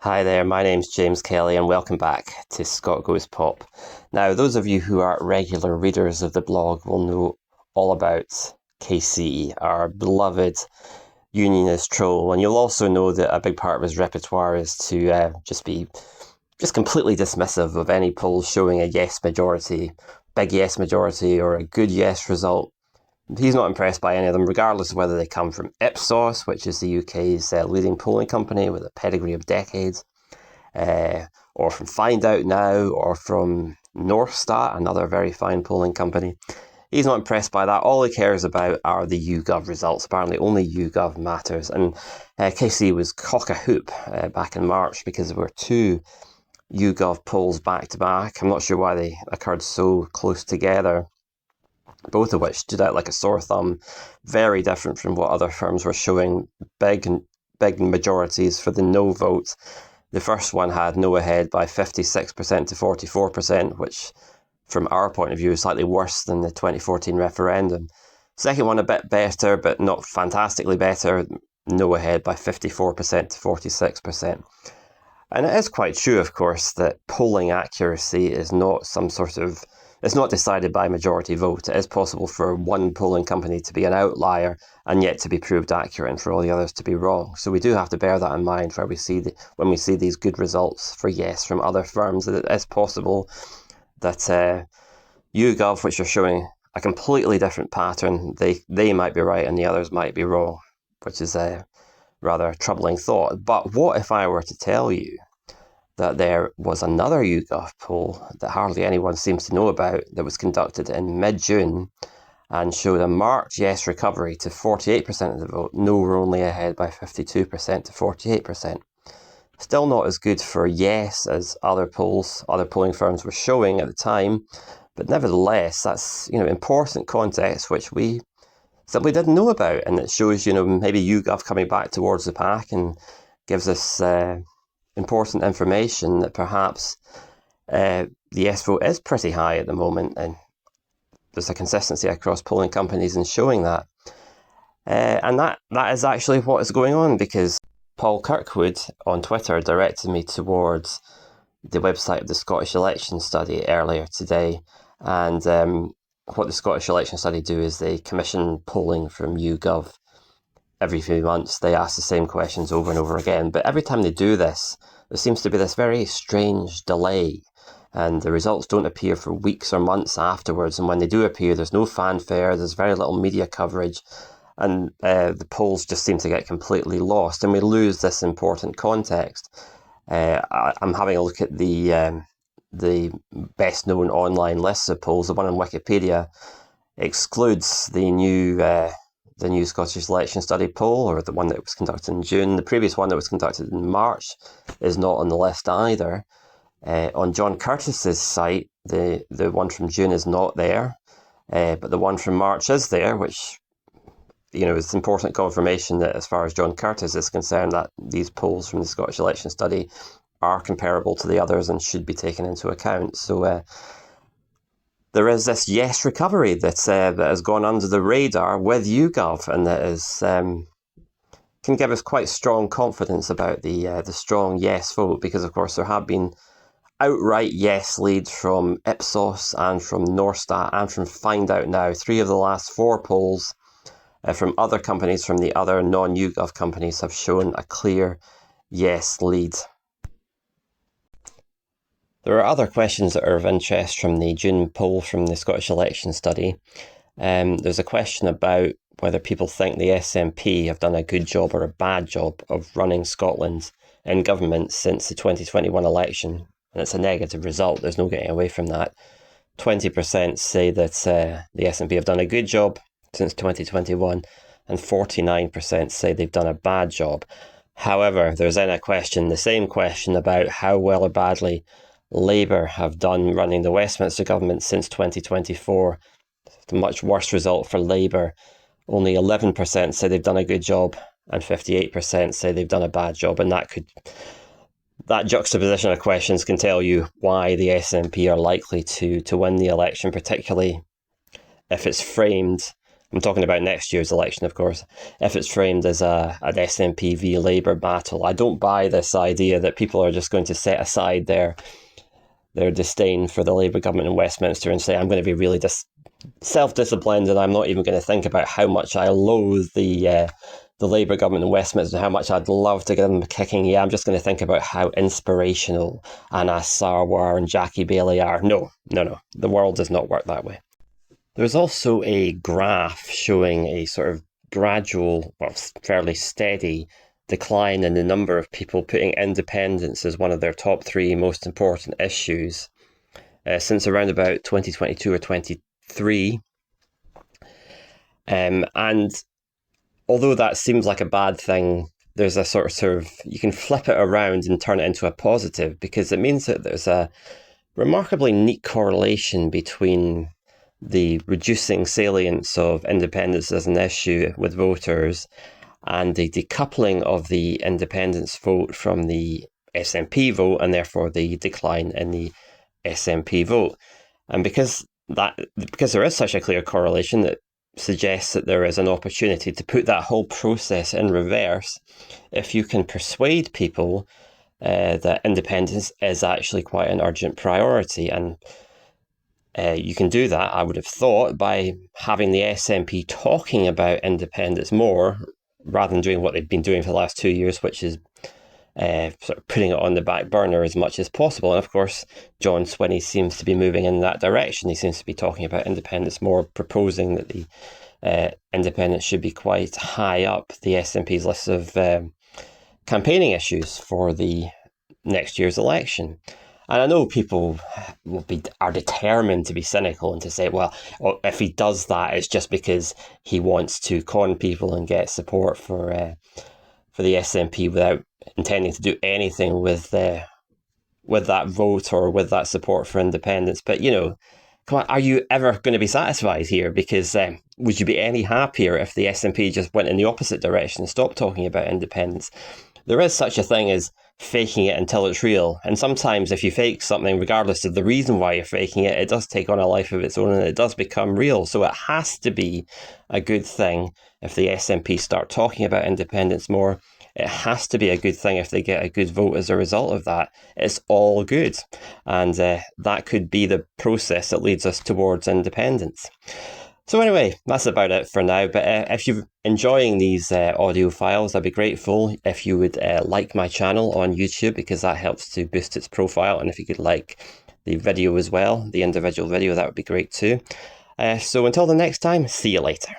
Hi there, my name's James Kelly and welcome back to Scot Goes Pop. Now, those of you who are regular readers of the blog will know all about KC, our beloved unionist troll, and you'll also know that a big part of his repertoire is to just completely dismissive of any polls showing a yes majority, big yes majority, or a good yes result. He's not impressed by any of them, regardless of whether they come from Ipsos, which is the UK's leading polling company with a pedigree of decades, or from Find Out Now, or from Northstat, another very fine polling company. He's not impressed by that. All he cares about are the YouGov results. Apparently only YouGov matters. And KC was cock-a-hoop back in March because there were two YouGov polls back-to-back. I'm not sure why they occurred so close together, both of which stood out like a sore thumb, very different from what other firms were showing, big majorities for the no vote. The first one had no ahead by 56% to 44%, which from our point of view is slightly worse than the 2014 referendum. Second one a bit better, but not fantastically better, no ahead by 54% to 46%. And it is quite true, of course, that polling accuracy is not it's not decided by majority vote. It is possible for one polling company to be an outlier and yet to be proved accurate and for all the others to be wrong. So we do have to bear that in mind when we see these good results for yes from other firms. That it is possible that YouGov, which are showing a completely different pattern, they might be right and the others might be wrong, which is a rather troubling thought. But what if I were to tell you that there was another YouGov poll that hardly anyone seems to know about that was conducted in mid-June and showed a marked yes recovery to 48% of the vote. No were only ahead by 52% to 48%. Still not as good for yes as other polling firms were showing at the time, but nevertheless, that's important context which we simply didn't know about, and it shows maybe YouGov coming back towards the pack and gives us important information that perhaps the yes vote is pretty high at the moment, and there's a consistency across polling companies in showing that. And that is actually what is going on, because Paul Kirkwood on Twitter directed me towards the website of the Scottish Election Study earlier today. And what the Scottish Election Study do is they commission polling from YouGov every few months. They ask the same questions over and over again. But every time they do this, there seems to be this very strange delay, and the results don't appear for weeks or months afterwards. And when they do appear, there's no fanfare, there's very little media coverage, and the polls just seem to get completely lost, and we lose this important context. I'm having a look at the best known online lists of polls. The one on Wikipedia excludes the new Scottish Election Study poll, or the one that was conducted in June. The previous one that was conducted in March is not on the list either. On John Curtis's site, the one from June is not there, but the one from March is there, which is important confirmation that as far as John Curtis is concerned, that these polls from the Scottish Election Study are comparable to the others and should be taken into account. So there is this yes recovery that has gone under the radar with YouGov, and that is can give us quite strong confidence about the strong yes vote, because of course there have been outright yes leads from Ipsos and from Northstat and from Find Out Now. 3 of the last 4 polls from other companies, from the other non-YouGov companies, have shown a clear yes lead. There are other questions that are of interest from the June poll from the Scottish Election Study. There's a question about whether people think the SNP have done a good job or a bad job of running Scotland in government since the 2021 election. And it's a negative result, there's no getting away from that. 20% say that the SNP have done a good job since 2021, and 49% say they've done a bad job. However, there's then the same question about how well or badly Labour have done running the Westminster government since 2024. It's a much worse result for Labour. Only 11% say they've done a good job, and 58% say they've done a bad job. And that juxtaposition of questions can tell you why the SNP are likely to win the election, particularly if it's framed I'm talking about next year's election, of course, if it's framed as an SNP v Labour battle. I don't buy this idea that people are just going to set aside their disdain for the Labour government in Westminster and say, I'm going to be really self-disciplined and I'm not even going to think about how much I loathe the Labour government in Westminster and how much I'd love to give them a kicking. Yeah, I'm just going to think about how inspirational Anas Sarwar and Jackie Baillie are. No. The world does not work that way. There's also a graph showing a sort of gradual, well, fairly steady decline in the number of people putting independence as one of their top 3 most important issues since around about 2022 or 23. And although that seems like a bad thing, there's a sort of, you can flip it around and turn it into a positive, because it means that there's a remarkably neat correlation between the reducing salience of independence as an issue with voters and the decoupling of the independence vote from the SNP vote, and therefore the decline in the SNP vote. And because there is such a clear correlation, that suggests that there is an opportunity to put that whole process in reverse if you can persuade people that independence is actually quite an urgent priority. And you can do that, I would have thought, by having the SNP talking about independence more, rather than doing what they've been doing for the last 2 years, which is sort of putting it on the back burner as much as possible. And of course, John Swinney seems to be moving in that direction. He seems to be talking about independence more, proposing that the independence should be quite high up the SNP's list of campaigning issues for the next year's election. And I know people are determined to be cynical and to say, well, if he does that, it's just because he wants to con people and get support for the SNP without intending to do anything with that vote or with that support for independence. But, come on, are you ever going to be satisfied here? Because would you be any happier if the SNP just went in the opposite direction and stopped talking about independence? There is such a thing as faking it until it's real. And sometimes if you fake something, regardless of the reason why you're faking it, it does take on a life of its own and it does become real. So it has to be a good thing if the SNP start talking about independence more. It has to be a good thing if they get a good vote as a result of that. It's all good. And that could be the process that leads us towards independence. So anyway, that's about it for now. But if you're enjoying these audio files, I'd be grateful if you would like my channel on YouTube, because that helps to boost its profile. And if you could like the video as well, the individual video, that would be great too. So until the next time, see you later.